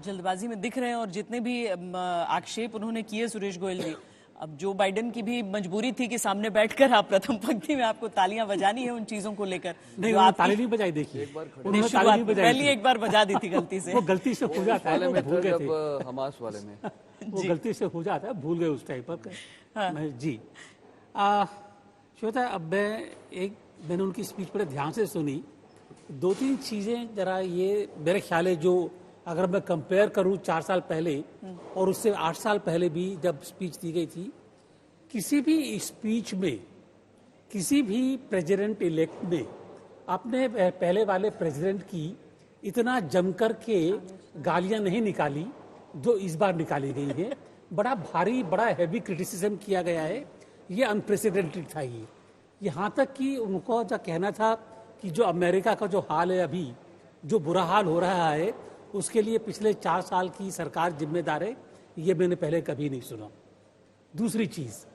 जल्दबाजी में दिख रहे हैं और जितने भी आक्षेप उन्होंने किए सुरेश गोयल जी, अब जो बाइडेन की भी मजबूरी थी कि सामने बैठकर आप प्रथम पंक्ति में आपको तालियां बजानी है उन चीजों को लेकर। नहीं, आप ताली नहीं बजाई, देखिए पहली एक बार बजा दी थी गलती से। वो गलती से हो जाता है, वो भूल गए थे हमास वाले में वो गलती से हो जाता है, भूल गए उस टाइम पर। हाँ। जी श्वेता, अब मैंने उनकी स्पीच बड़े ध्यान से सुनी। 2-3 चीजें जरा ये मेरे ख्याल है, जो अगर मैं कंपेयर करूं 4 साल पहले और उससे 8 साल पहले भी जब स्पीच दी गई थी, किसी भी स्पीच में किसी भी प्रेसिडेंट इलेक्ट ने अपने पहले वाले प्रेसिडेंट की इतना जमकर के गालियां नहीं निकाली जो इस बार निकाली गई है। बड़ा भारी, बड़ा हैवी क्रिटिसिज्म किया गया है, ये अनप्रेसिडेंटेड था। ये यहाँ तक कि उनको जो कहना था कि जो अमेरिका का जो हाल है अभी, जो बुरा हाल हो रहा है, उसके लिए पिछले 4 साल की सरकार जिम्मेदार है, ये मैंने पहले कभी नहीं सुना। दूसरी चीज,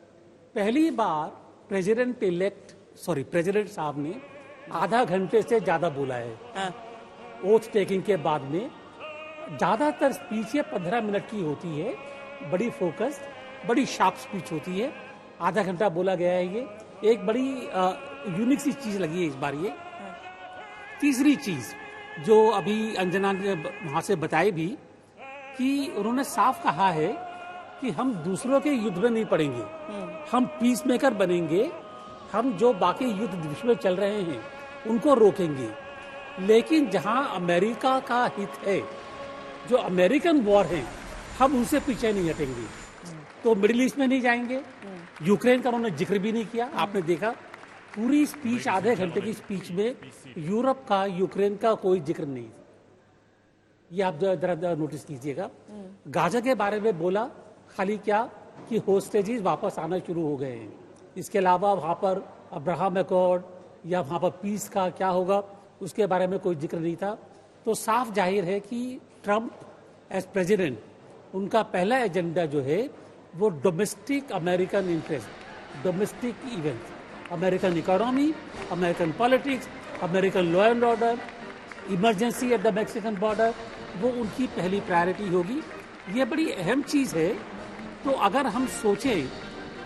पहली बार प्रेसिडेंट साहब ने आधा घंटे से ज्यादा बोला है ओथ टेकिंग के बाद में। ज्यादातर स्पीच 15 मिनट की होती है, बड़ी फोकस्ड, बड़ी शार्प स्पीच होती है। आधा घंटा बोला गया है, ये एक बड़ी यूनिक सी चीज लगी है इस बार ये। तीसरी चीज जो अभी अंजना ने वहां से बताई भी, कि उन्होंने साफ कहा है कि हम दूसरों के युद्ध में नहीं पड़ेंगे, हम पीस मेकर बनेंगे, हम जो बाकी युद्ध विश्व में चल रहे हैं उनको रोकेंगे। लेकिन जहां अमेरिका का हित है, जो अमेरिकन वॉर है, हम उनसे पीछे नहीं हटेंगे। तो मिडिल ईस्ट में नहीं जाएंगे, यूक्रेन का उन्होंने जिक्र भी नहीं किया। आपने देखा पूरी स्पीच, आधे घंटे की स्पीच में यूरोप का, यूक्रेन का कोई जिक्र नहीं। ये आप जरा नोटिस कीजिएगा। गाजा के बारे में बोला खाली क्या कि होस्टेजेस वापस आना शुरू हो गए हैं। इसके अलावा वहां पर अब्राहम अकॉर्ड या वहां पर पीस का क्या होगा उसके बारे में कोई जिक्र नहीं था। तो साफ जाहिर है कि ट्रंप एज प्रेसिडेंट, उनका पहला एजेंडा जो है वो domestic American interest, domestic event, American economy, American politics, American law and order, emergency at the Mexican border, वो उनकी पहली प्रायोरिटी होगी। ये बड़ी अहम चीज है। तो अगर हम सोचें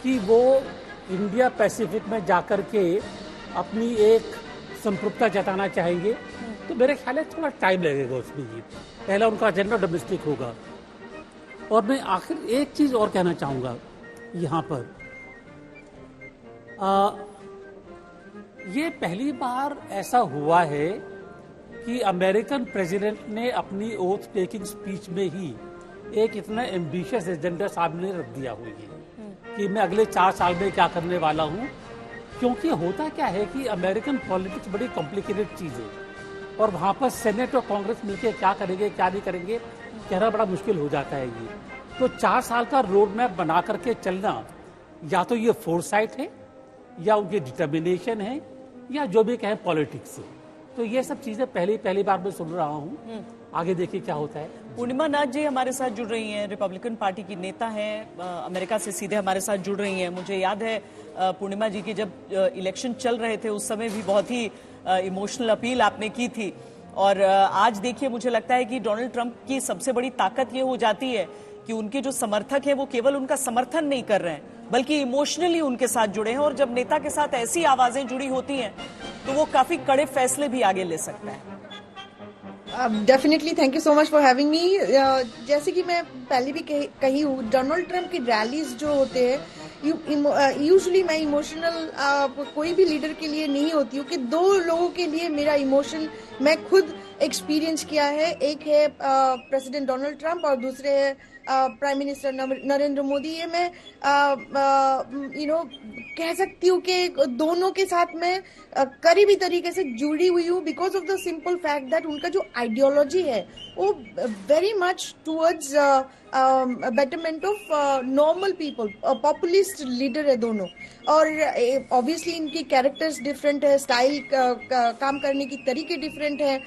कि वो इंडिया पैसिफिक में जाकर के अपनी एक संपृक्तता जताना चाहेंगे, तो मेरे ख्याल है थोड़ा टाइम लगेगा उसमें। ये पहला उनका एजेंडा डोमेस्टिक होगा। और मैं आखिर एक चीज और कहना चाहूंगा यहाँ पर, ये पहली बार ऐसा हुआ है कि अमेरिकन प्रेसिडेंट ने अपनी ओथ टेकिंग स्पीच में ही एक इतना एम्बिशियस एजेंडा सामने रख दिया हुआ है कि मैं अगले 4 साल में क्या करने वाला हूं। क्योंकि होता क्या है कि अमेरिकन पॉलिटिक्स बड़ी कॉम्प्लिकेटेड चीज है और वहां पर सेनेट और कांग्रेस मिलकर क्या करेंगे क्या नहीं करेंगे कहना बड़ा मुश्किल हो जाता है। ये तो 4 साल का रोड मैप बना करके चलना, या तो ये फोरसाइट है, या उनकी डिटर्मिनेशन है, या जो भी कहें पॉलिटिक्स है। तो ये सब चीजें पहली बार मैं सुन रहा हूँ। आगे देखिए क्या होता है। पूर्णिमा नाथ जी हमारे साथ जुड़ रही हैं, रिपब्लिकन पार्टी की नेता हैं, अमेरिका से सीधे हमारे साथ जुड़ रही हैं। मुझे याद है पूर्णिमा जी की जब इलेक्शन चल रहे थे उस समय भी बहुत ही इमोशनल अपील आपने की थी। और आज देखिए, मुझे लगता है कि डोनाल्ड ट्रंप की सबसे बड़ी ताकत ये हो जाती है कि उनके जो समर्थक हैं वो केवल उनका समर्थन नहीं कर रहे हैं बल्कि इमोशनली उनके साथ जुड़े हैं। और जब नेता के साथ ऐसी आवाजें जुड़ी होती हैं तो वो काफी कड़े फैसले भी आगे ले सकता है। Definitely, thank you so much for having me. जैसे कि मैं पहले भी कही हूँ, डोनाल्ड ट्रंप की रैलीज जो होते हैं, यूजुअली मैं इमोशनल कोई भी लीडर के लिए नहीं होती हूँ, कि 2 लोगों के लिए मेरा इमोशन मैं खुद एक्सपीरियंस किया है। एक है प्रेसिडेंट डोनाल्ड ट्रंप और दूसरे है प्राइम मिनिस्टर नरेंद्र मोदी। ये मैं कह सकती हूँ कि दोनों के साथ मैं करीबी तरीके से जुड़ी हुई हूँ, because of the simple fact that उनका जो आइडियोलॉजी है वो very much towards betterment of normal people, populist leader है दोनों। और ऑब्वियसली इनकी कैरेक्टर्स डिफरेंट है, स्टाइल काम करने की तरीके डिफरेंट है,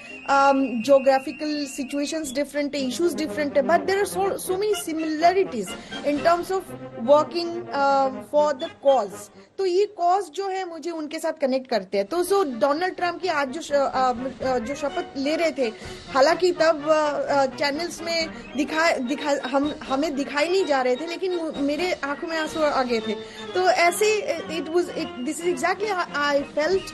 जोग्राफिकल सिचुएशंस डिफरेंट है, इश्यूज डिफरेंट है, but there are so many similarities in terms of working for the cause. तो ये कॉज जो है मुझे उनके साथ कनेक्ट करते हैं। तो सो डोनाल्ड ट्रंप की आज जो शपथ ले रहे थे, हालांकि तब चैनल्स में हमें दिखाई नहीं जा रहे थे, लेकिन मेरे आंखों में आंसू आ गए थे। तो ऐसे this is exactly I felt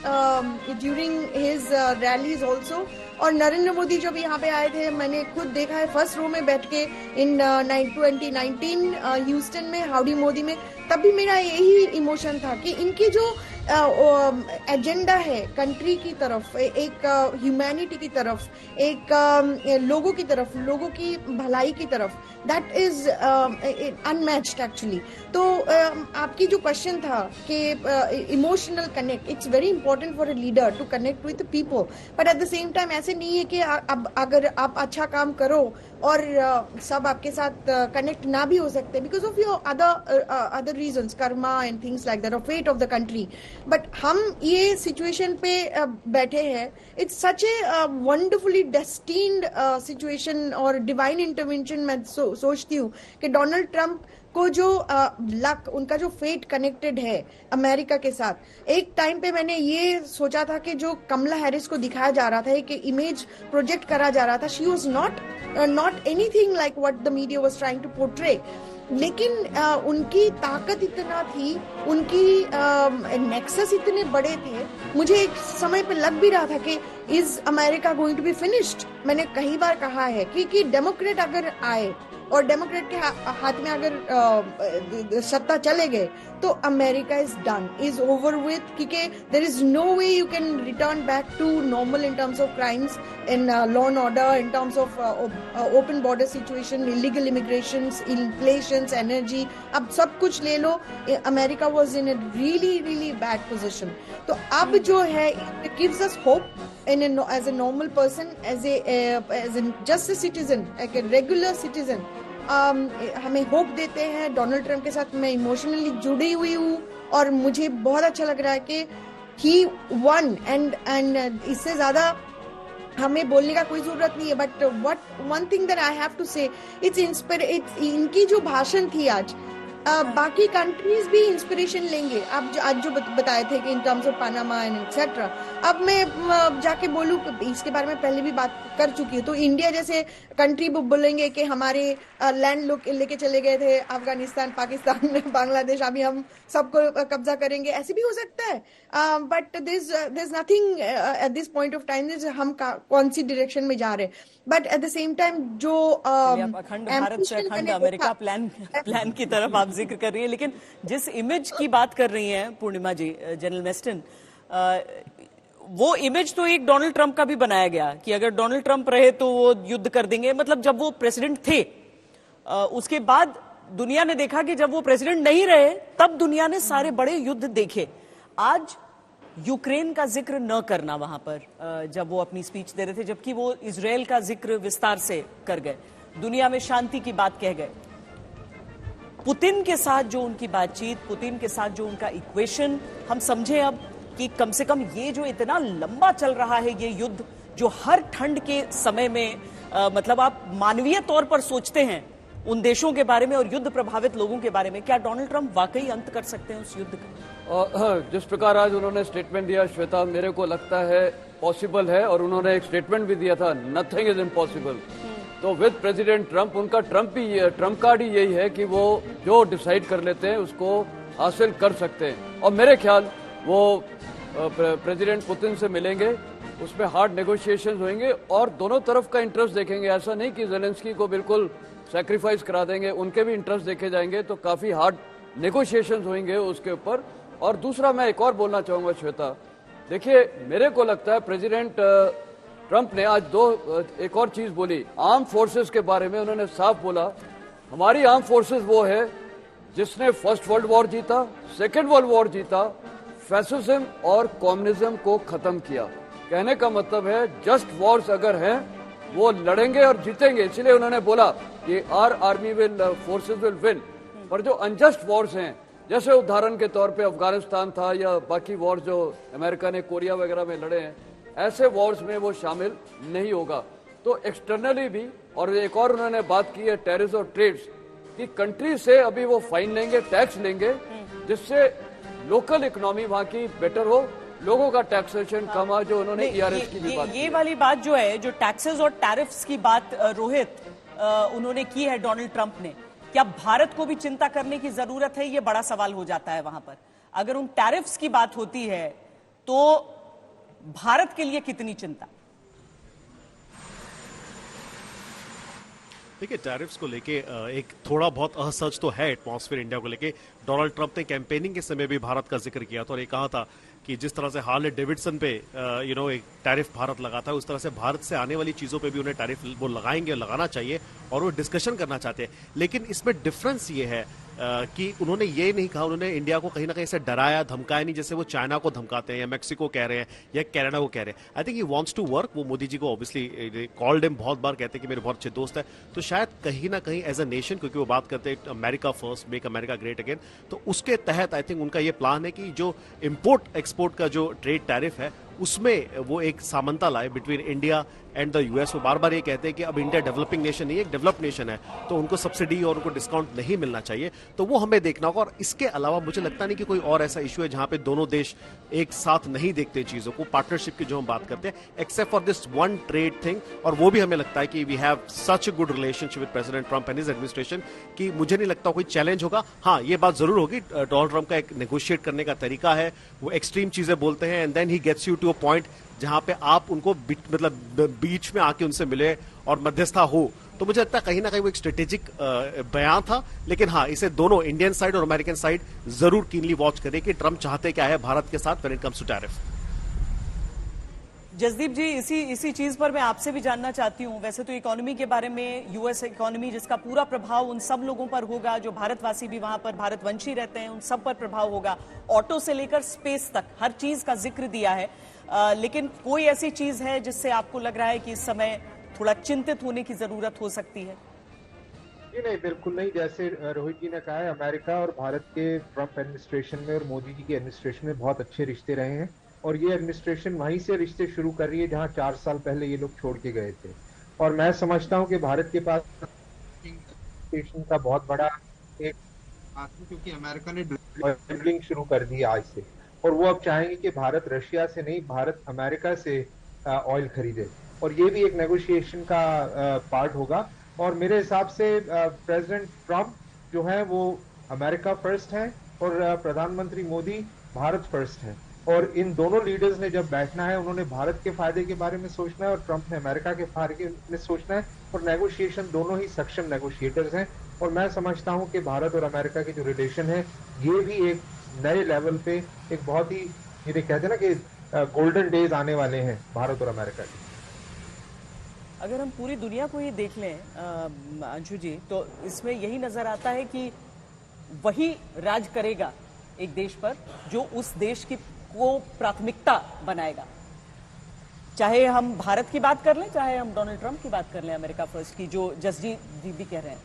during his rallies also. और नरेंद्र मोदी जब यहाँ पे आए थे, मैंने खुद देखा है फर्स्ट रो में बैठ के इन 2019 ह्यूस्टन में, हाउडी मोदी में, तब भी मेरा यही इमोशन था कि इनकी जो एजेंडा है कंट्री की तरफ, एक ह्यूमैनिटी की तरफ, एक लोगों की तरफ, लोगों की भलाई की तरफ, दैट इज अनमैच्ड एक्चुअली। तो आपकी जो क्वेश्चन था कि emotional connect, it's very important for a leader to connect with people, but at the same time ऐसे नहीं है कि अब अगर आप अच्छा काम करो और सब आपके साथ कनेक्ट ना भी हो सकते because of your other reasons, karma and things like that, और fate of the country. But हम ये सिचुएशन पे बैठे हैं, it's such a wonderfully destined situation और डिवाइन इंटरवेंशन। मैं सोचती हूँ कि डोनाल्ड ट्रंप को जो लक, उनका जो फेट कनेक्टेड है अमेरिका के साथ। एक टाइम पे मैंने ये सोचा था कि जो कमला हैरिस को दिखाया जा रहा था, कि इमेज प्रोजेक्ट करा जा रहा था, she was not anything like what the media was trying to portray. लेकिन उनकी ताकत इतना थी, उनकी नेक्सस इतने बड़े थे, मुझे एक समय पे लग भी रहा था कि is America going to be finished. मैंने कई बार कहा है कि डेमोक्रेट अगर आए और डेमोक्रेट के हाथ में अगर सत्ता चले गए तो America is done, is over with, क्योंकि there is no way you can return back to normal in terms of crimes, in law and order, in terms of open border situation, illegal immigration, inflation, energy, अब सब कुछ ले लो। America was in a really bad position. तो अब जो है, it gives us hope as a normal person, as a just a citizen, like a regular citizen, हमें होप देते हैं। डोनाल्ड ट्रंप के साथ मैं इमोशनली जुड़ी हुई हूँ और मुझे बहुत अच्छा लग रहा है कि he won, and इससे ज्यादा हमें बोलने का कोई जरूरत नहीं है। But one thing that I have to say, it's इनकी जो भाषण थी आज, बाकी कंट्रीज भी इंस्पिरेशन लेंगे। आप आज जो बताए थे कि इन terms of Panama and etcetera, अब मैं जाके बोलूँ, इसके बारे में पहले भी बात कर चुकी हूँ, तो इंडिया जैसे कंट्री बोलेंगे कि हमारे लैंड लोग लेके चले गए थे अफगानिस्तान, पाकिस्तान, बांग्लादेश, अभी हम सबको कब्जा करेंगे, ऐसे भी हो सकता है। But there is nothing at this point of time हम कौन सी डायरेक्शन में जा रहे हैं। But at the same time जो अखंड भारत से अखंड अमेरिका प्लान की तरफ आप जिक्र कर रही है, लेकिन जिस इमेज की बात कर रही हैं पूर्णिमा जी, जनरल मेस्टन, वो इमेज तो एक डोनाल्ड ट्रंप का भी बनाया गया कि अगर डोनाल्ड ट्रंप रहे तो वो युद्ध कर देंगे। मतलब जब वो प्रेसिडेंट थे, उसके बाद दुनिया ने देखा कि जब वो प्रेसिडेंट नहीं रहे तब दुनिया ने सारे बड़े युद्ध देखे। आज यूक्रेन का जिक्र न करना वहां पर जब वो अपनी स्पीच दे रहे थे, जबकि वो इजराइल का जिक्र विस्तार से कर गए, दुनिया में शांति की बात कह गए। पुतिन के साथ जो उनकी बातचीत, पुतिन के साथ जो उनका इक्वेशन, हम समझे अब कि कम से कम ये जो इतना लंबा चल रहा है ये युद्ध, जो हर ठंड के समय में मतलब आप मानवीय तौर पर सोचते हैं उन देशों के बारे में और युद्ध प्रभावित लोगों के बारे में, क्या डोनाल्ड ट्रंप वाकई अंत कर सकते हैं उस युद्ध का? जिस प्रकार आज उन्होंने स्टेटमेंट दिया श्वेता, मेरे को लगता है पॉसिबल है, और उन्होंने एक स्टेटमेंट भी दिया था, नथिंग इज इम्पॉसिबल। तो विद प्रेसिडेंट ट्रंप, उनका ट्रंप कार्ड ही यही है कि वो जो डिसाइड कर लेते हैं उसको हासिल कर सकते हैं। और मेरे ख्याल वो प्रेसिडेंट पुतिन से मिलेंगे, उसमें हार्ड नेगोशिएशंस होंगे और दोनों तरफ का इंटरेस्ट देखेंगे। ऐसा नहीं कि जेलेंस्की को बिल्कुल सैक्रिफाइस करा देंगे, उनके भी इंटरेस्ट देखे जाएंगे, तो काफी हार्ड नेगोशिएशंस होंगे उसके ऊपर। और दूसरा मैं एक और बोलना चाहूंगा श्वेता, देखिए मेरे को लगता है प्रेसिडेंट ट्रंप ने आज एक और चीज बोली आर्म फोर्सेस के बारे में। उन्होंने साफ बोला हमारी आर्म फोर्सेस वो है जिसने फर्स्ट वर्ल्ड वॉर जीता, सेकेंड वर्ल्ड वॉर जीता, फैसिज्म और कम्युनिज्म को खत्म किया। कहने का मतलब है जस्ट वॉर्स अगर हैं वो लड़ेंगे और जीतेंगे, इसलिए उन्होंने बोला कि our army will forces will win. पर जो अनजस्ट वॉर्स हैं, जैसे उदाहरण के तौर पे अफगानिस्तान था या बाकी वॉर्स जो अमेरिका ने कोरिया वगैरह में लड़े हैं, ऐसे वॉर्स में वो शामिल नहीं होगा। तो एक्सटर्नली भी, और एक और उन्होंने बात की है टैरिफ और ट्रेड्स की, कंट्री से अभी वो फाइन लेंगे, टैक्स लेंगे, जिससे लोकल इकोनॉमी वहां की बेटर हो, लोगों का टैक्सेशन कम हो, जो उन्होंने ERS की भी बात की। ये वाली बात जो है, जो टैक्सेस और टैरिफ्स की बात रोहित उन्होंने की है डोनाल्ड ट्रंप ने, क्या भारत को भी चिंता करने की जरूरत है? ये बड़ा सवाल हो जाता है वहां पर। अगर उन टैरिफ्स की बात होती है तो भारत के लिए कितनी चिंता? देखिए, टैरिफ्स को लेके एक थोड़ा बहुत असहज तो है एटमॉस्फेयर इंडिया को लेके। डोनाल्ड ट्रंप ने कैंपेनिंग के समय भी भारत का जिक्र किया था और ये कहा था कि जिस तरह से हार्ले डेविडसन पे एक टैरिफ भारत लगाता है, उस तरह से भारत से आने वाली चीजों पे भी उन्हें टैरिफ वो लगाएंगे, लगाना चाहिए और वो डिस्कशन करना चाहते हैं। लेकिन इसमें डिफरेंस ये है कि उन्होंने ये नहीं कहा, उन्होंने इंडिया को कहीं ना कहीं से डराया धमकाया नहीं, जैसे वो चाइना को धमकाते हैं या मैक्सिको कह रहे हैं या कनाडा को कह रहे हैं। I think he wants to work. वो मोदी जी को ऑब्वियसली कॉल्ड हिम, बहुत बार कहते हैं कि मेरे बहुत अच्छे दोस्त है, तो शायद कहीं ना कहीं एज अ नेशन, क्योंकि वो बात करते हैं America first, make America great again, तो उसके तहत आई थिंक उनका ये प्लान है कि जो इंपोर्ट एक्सपोर्ट का जो ट्रेड टैरिफ है उसमें वो एक समानता लाए between India and the US. वो बार बार ये कहते हैं कि अब इंडिया डेवलपिंग नेशन नहीं है, एक डेवलप्ड नेशन है, तो उनको सब्सिडी और उनको डिस्काउंट नहीं मिलना चाहिए, तो वो हमें देखना होगा। और इसके अलावा मुझे लगता नहीं कि कोई और ऐसा इशू है जहां पे दोनों देश एक साथ नहीं देखते चीजों को, पार्टनरशिप की जो हम बात करते हैं, except for this one trade thing. और वो भी हमें लगता है कि we have such a good relationship with President Trump and his administration कि मुझे नहीं लगता कोई चैलेंज होगा। हाँ, ये बात जरूर होगी, डोनाल्ड ट्रंप का एक नेगोशिएट करने का तरीका है, वो एक्सट्रीम चीजें बोलते हैं and then he gets you to a point जहां पे आप उनको मतलब बीच में आके उनसे मिले और मध्यस्थता हो। तो मुझे लगता है कहीं ना कहीं वो एक स्ट्रेटेजिक बयान था। लेकिन हाँ, इसे दोनों इंडियन साइड और अमेरिकन साइड जरूर कीनली वॉच करें कि ट्रंप चाहते क्या है भारत के साथ when it comes to tariff. Jasdeep ji, इसी चीज पर मैं आपसे भी जानना चाहती हूं। वैसे तो इकोनॉमी के बारे में, यूएस इकोनॉमी जिसका पूरा प्रभाव उन सब लोगों पर होगा जो भारतवासी भी वहां पर भारतवंशी रहते हैं, उन सब पर प्रभाव होगा। ऑटो से लेकर स्पेस तक हर चीज का जिक्र दिया है। लेकिन कोई ऐसी चीज है जिससे आपको लग रहा है कि इस समय थोड़ा चिंतित होने की जरूरत हो सकती है? जी नहीं, बिल्कुल नहीं। जैसे रोहित जी ने कहा है, अमेरिका और भारत के ट्रंप एडमिनिस्ट्रेशन में और मोदी जी के एडमिनिस्ट्रेशन में बहुत अच्छे रिश्ते रहे हैं और ये एडमिनिस्ट्रेशन वहीं से रिश्ते शुरू कर रही है जहां 4 साल पहले ये लोग छोड़ के गए थे। और मैं समझता हूं कि भारत के पास एडमिनिस्ट्रेशन का बहुत बड़ा एक क्योंकि अमेरिका ने डीलिंग शुरू कर दी आज से, और वो अब चाहेंगे कि भारत रशिया से नहीं, भारत अमेरिका से ऑयल खरीदे, और ये भी एक नेगोशिएशन का पार्ट होगा। और मेरे हिसाब से प्रेसिडेंट ट्रंप जो है वो अमेरिका फर्स्ट है और प्रधानमंत्री मोदी भारत फर्स्ट है। और इन दोनों लीडर्स ने जब बैठना है, उन्होंने भारत के फायदे के बारे में सोचना है और ट्रंप ने अमेरिका के फायदे में सोचना है। और नेगोशिएशन दोनों ही सक्षम नेगोशिएटर्स हैं और मैं समझता हूं कि भारत और अमेरिका के जो रिलेशन है ये भी एक नए लेवल पे एक बहुत ही, ये कहते हैं ना कि गोल्डन डेज आने वाले हैं भारत और अमेरिका के। अगर हम पूरी दुनिया को ही देख लें अंशु जी, तो इसमें यही नजर आता है कि वही राज करेगा एक देश पर जो उस देश की को प्राथमिकता बनाएगा। चाहे हम भारत की बात कर लें, चाहे हम डोनाल्ड ट्रंप की बात कर लें, अमेरिका फर्स्ट की, जो जसजीत जी भी कह रहे हैं।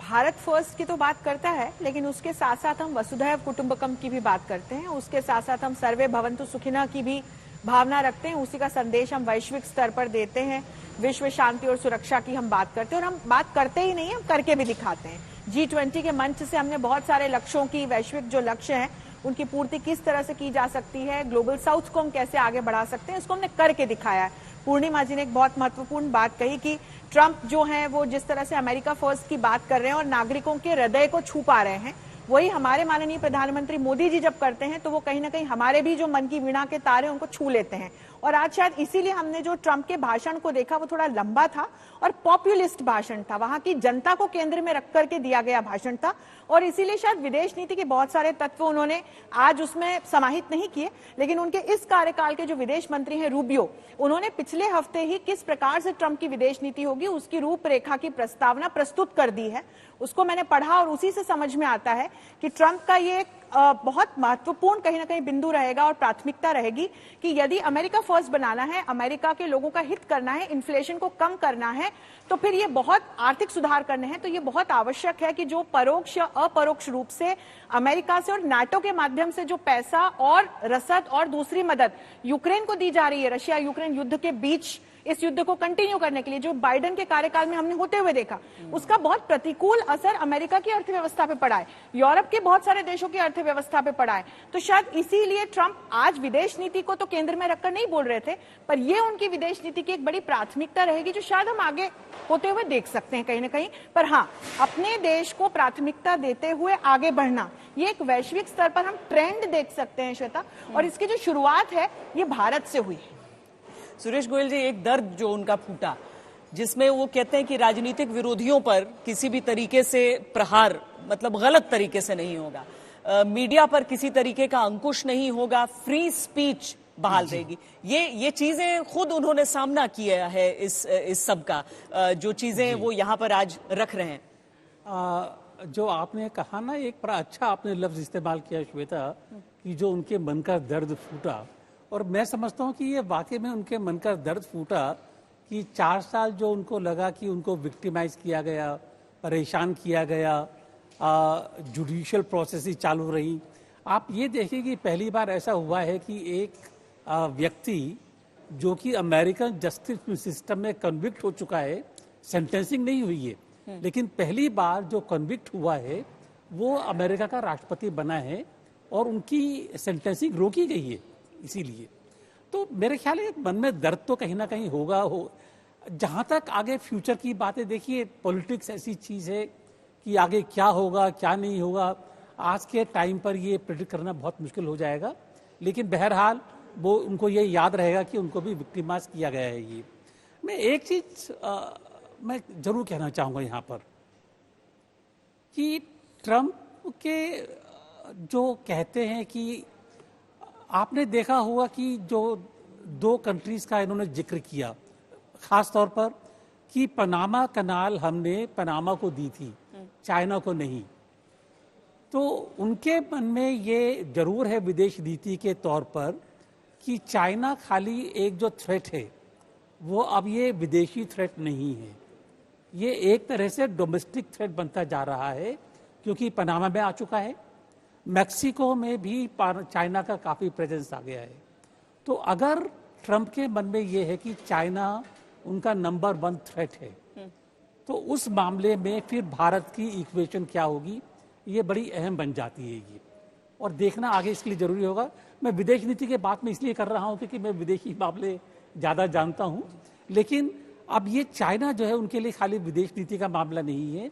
भारत फर्स्ट की तो बात करता है, लेकिन उसके साथ साथ हम वसुधैव कुटुंबकम की भी बात करते हैं। उसके साथ साथ हम सर्वे भवन्तु सुखिनः की भी भावना रखते हैं। उसी का संदेश हम वैश्विक स्तर पर देते हैं। विश्व शांति और सुरक्षा की हम बात करते हैं और हम बात करते ही नहीं, हम करके भी दिखाते हैं। G20 के मंच से हमने बहुत सारे लक्ष्यों की, वैश्विक जो लक्ष्य हैं उनकी पूर्ति किस तरह से की जा सकती है, ग्लोबल साउथ को हम कैसे आगे बढ़ा सकते हैं, इसको हमने करके दिखाया है। पूर्णिमा जी ने एक बहुत महत्वपूर्ण बात कही कि ट्रंप जो है वो जिस तरह से अमेरिका फर्स्ट की बात कर रहे हैं और नागरिकों के हृदय को छू पा रहे हैं, वही हमारे माननीय प्रधानमंत्री मोदी जी जब करते हैं तो वो कहीं ना कहीं हमारे भी जो मन की वीणा के तार हैं उनको छू लेते हैं। और आज शायद इसीलिए हमने जो ट्रंप के भाषण को देखा वो थोड़ा लंबा था और पॉपुलिस्ट भाषण था, वहां की जनता को केंद्र में रख करके दिया गया भाषण था। और इसीलिए शायद विदेश नीति के बहुत सारे तत्व उन्होंने आज उसमें समाहित नहीं किए, लेकिन उनके इस कार्यकाल के जो विदेश मंत्री हैं रूबियो, उन्होंने पिछले हफ्ते ही किस प्रकार से ट्रंप की विदेश नीति होगी उसकी रूपरेखा की प्रस्तावना प्रस्तुत कर दी है। उसको मैंने पढ़ा और उसी से समझ में आता है कि ट्रंप का ये बहुत महत्वपूर्ण कहीं ना कहीं बिंदु रहेगा और प्राथमिकता रहेगी कि यदि अमेरिका फर्स्ट बनाना है, अमेरिका के लोगों का हित करना है, इन्फ्लेशन को कम करना है, तो फिर ये बहुत आर्थिक सुधार करने हैं, तो ये बहुत आवश्यक है कि जो परोक्ष या अपरोक्ष रूप से अमेरिका से और नाटो के माध्यम से जो पैसा और रसद और दूसरी मदद यूक्रेन को दी जा रही है, रशिया यूक्रेन युद्ध के बीच इस युद्ध को कंटिन्यू करने के लिए, जो बाइडेन के कार्यकाल में हमने होते हुए देखा, उसका बहुत प्रतिकूल असर अमेरिका की अर्थव्यवस्था पे पड़ा है, यूरोप के बहुत सारे देशों की अर्थव्यवस्था पे पड़ा है। तो शायद इसीलिए ट्रंप आज विदेश नीति को तो केंद्र में रखकर नहीं बोल रहे थे, पर यह उनकी विदेश नीति की एक बड़ी प्राथमिकता रहेगी, जो शायद हम आगे होते हुए देख सकते हैं कहीं ना कहीं। पर हाँ, अपने देश को प्राथमिकता देते हुए आगे बढ़ना, ये एक वैश्विक स्तर पर हम ट्रेंड देख सकते हैं श्वेता, और इसकी जो शुरुआत है ये भारत से हुई है। सुरेश गोयल जी, एक दर्द जो उनका फूटा, जिसमें वो कहते हैं कि राजनीतिक विरोधियों पर किसी भी तरीके से प्रहार, मतलब गलत तरीके से नहीं होगा, मीडिया पर किसी तरीके का अंकुश नहीं होगा, फ्री स्पीच बहाल रहेगी। ये चीजें खुद उन्होंने सामना किया है इस सब का, जो चीजें वो यहाँ पर आज रख रहे हैं। जो आपने कहा ना, एक बड़ा अच्छा आपने लफ्ज इस्तेमाल किया श्वेता, कि जो उनके मन का दर्द फूटा, और मैं समझता हूँ कि ये वाकई में उनके मन का दर्द फूटा कि 4 साल जो उनको लगा कि उनको विक्टिमाइज किया गया, परेशान किया गया, जुडिशियल प्रोसेस चालू रही। आप ये देखिए कि पहली बार ऐसा हुआ है कि एक व्यक्ति जो कि अमेरिकन जस्टिस सिस्टम में कन्विक्ट हो चुका है, सेंटेंसिंग नहीं हुई है, लेकिन पहली बार जो कन्विक्ट हुआ है वो अमेरिका का राष्ट्रपति बना है और उनकी सेंटेंसिंग रोकी गई है। इसीलिए तो मेरे ख्याल है मन में दर्द तो कहीं ना कहीं होगा। जहां तक आगे फ्यूचर की बातें, देखिए पॉलिटिक्स ऐसी चीज है कि आगे क्या होगा क्या नहीं होगा, आज के टाइम पर ये प्रेडिक्ट करना बहुत मुश्किल हो जाएगा। लेकिन बहरहाल वो उनको ये याद रहेगा कि उनको भी विक्टिमाइज किया गया है। ये मैं एक चीज मैं जरूर कहना चाहूंगा यहाँ पर कि ट्रंप के जो कहते हैं कि आपने देखा होगा कि जो 2 कंट्रीज का इन्होंने जिक्र किया, खास तौर पर कि पनामा कनाल हमने पनामा को दी थी, चाइना को नहीं। तो उनके मन में ये जरूर है विदेश नीति के तौर पर कि चाइना खाली एक जो थ्रेट है वो अब ये विदेशी थ्रेट नहीं है, ये एक तरह से डोमेस्टिक थ्रेट बनता जा रहा है, क्योंकि पनामा में आ चुका है, मैक्सिको में भी चाइना का काफी प्रेजेंस आ गया है। तो अगर ट्रंप के मन में ये है कि चाइना उनका नंबर 1 थ्रेट है, तो उस मामले में फिर भारत की इक्वेशन क्या होगी, ये बड़ी अहम बन जाती है ये, और देखना आगे इसके लिए जरूरी होगा। मैं विदेश नीति के बात में इसलिए कर रहा हूं क्योंकि मैं विदेशी मामले ज्यादा जानता हूं, लेकिन अब ये चाइना जो है उनके लिए खाली विदेश नीति का मामला नहीं है,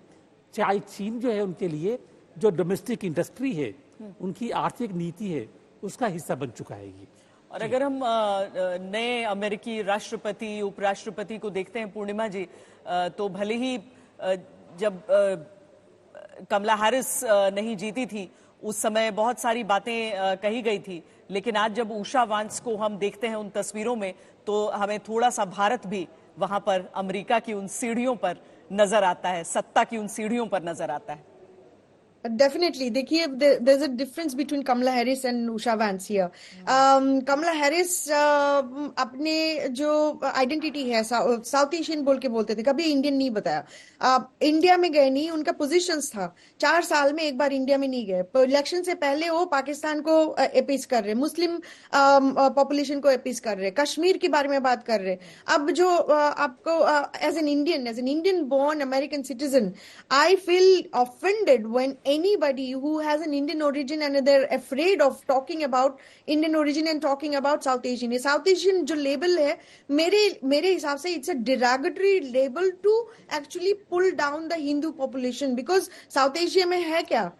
चीन जो है उनके लिए जो डोमेस्टिक इंडस्ट्री है, उनकी आर्थिक नीति है, उसका हिस्सा बन चुका है ये। और अगर हम नए अमेरिकी राष्ट्रपति उपराष्ट्रपति को देखते हैं पूर्णिमा जी, तो भले ही जब कमला हैरिस नहीं जीती थी उस समय बहुत सारी बातें कही गई थी, लेकिन आज जब उषा वांस को हम देखते हैं उन तस्वीरों में, तो हमें थोड़ा सा भारत भी वहां पर अमेरिका की उन सीढ़ियों पर नजर आता है, सत्ता की उन सीढ़ियों पर नजर आता है। Definitely. देखिए, there's a difference between Kamala Harris and Usha Vance here. Kamala Harris अपने जो आइडेंटिटी है साउथ एशियन बोल के बोलते थे, कभी इंडियन नहीं बताया। इंडिया में गए नहीं, उनका पोजीशंस था, 4 साल में एक बार इंडिया में नहीं गए। इलेक्शन से पहले वो पाकिस्तान को अपीज कर रहे, मुस्लिम पॉपुलेशन को अपीज कर रहे, कश्मीर के बारे में बात कर रहे। अब जो आपको as an Indian born American citizen, I feel offended when anybody who has an Indian origin and they're afraid of talking about Indian origin and talking about South Asian. ये South Asian जो label है, मेरे हिसाब से it's a derogatory label to actually pull down the Hindu population, because South Asia में है क्या,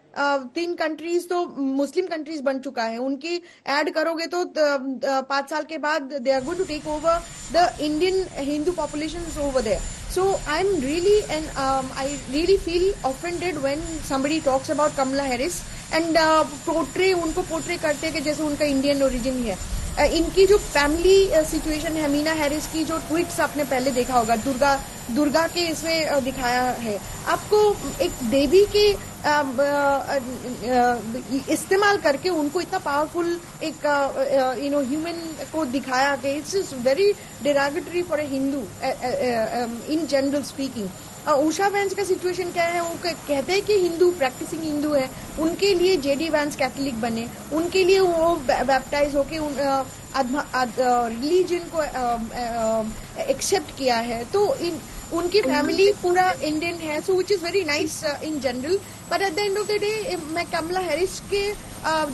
3 countries तो मुस्लिम कंट्रीज बन चुका है, उनकी ऐड करोगे तो 5 साल के बाद they are going to take over the Indian Hindu population over there. So I'm really I really feel offended when somebody talks about Kamala Harris and उनको पोर्ट्रे करते कि जैसे उनका इंडियन ओरिजिन ही है। इनकी जो फैमिली सिचुएशन है, मीना हैरिस की जो ट्वीट्स आपने पहले देखा होगा, दुर्गा के इसमें दिखाया है आपको, एक देवी के इस्तेमाल करके उनको इतना पावरफुल एक ह्यूमन को दिखाया कि it's is very derogatory for a Hindu in general speaking. Usha Vance का सिचुएशन क्या है, वो कहते हैं कि हिंदू प्रैक्टिसिंग हिंदू है, उनके लिए जेडी वैंस कैथोलिक बने, उनके लिए वो बैप्टाइज होके रिलीजन को एक्सेप्ट किया है, तो उनकी फैमिली पूरा इंडियन है, so which is very nice in general. But at the end of the day मैं कमला हैरिस के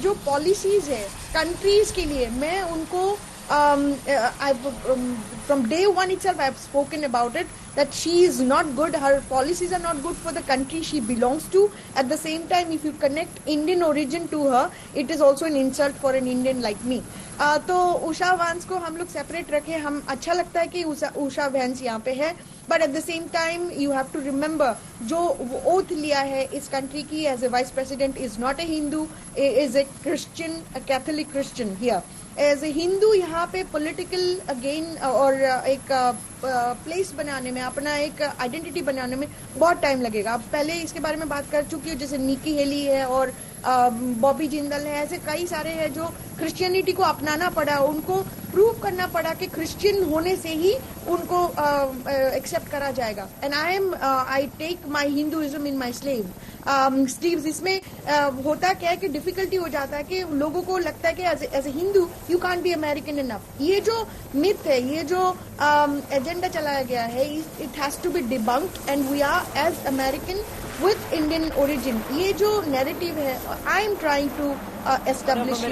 जो पॉलिसीज है कंट्रीज के लिए, मैं उनको from day one itself I have spoken about it, that she is not good, her policies are not good for the country she belongs to. At the same time, if you connect Indian origin to her, it is also an insult for an Indian like me. तो Usha vents को हम लोग separate रखें, हम अच्छा लगता है कि उषा वैंस यहाँ पे है, but at the same time you have to remember जो ओथ लिया है इस कंट्री की as a vice president is not a Hindu, is a Christian, Catholic Christian here. As a Hindu यहाँ पे पॉलिटिकल अगेन और एक प्लेस बनाने में, अपना एक आइडेंटिटी बनाने में बहुत टाइम लगेगा। अब पहले इसके बारे में बात कर चुकी हूँ, जैसे निकी हेली है और बॉबी जिंदल है, ऐसे कई सारे हैं जो क्रिश्चियनिटी को अपनाना पड़ा, उनको प्रूव करना पड़ा कि क्रिश्चियन होने से ही उनको एक्सेप्ट करा जाएगा। And I take my Hinduism in my sleeves. इसमें होता क्या है कि डिफिकल्टी हो जाता है कि लोगों को लगता है कि as a Hindu you can't be American enough. ये जो मिथ है, ये जो एजेंडा चलाया गया है, it has to be debunked and we are as American with Indian origin. ये जो नैरेटिव है, I am trying to establish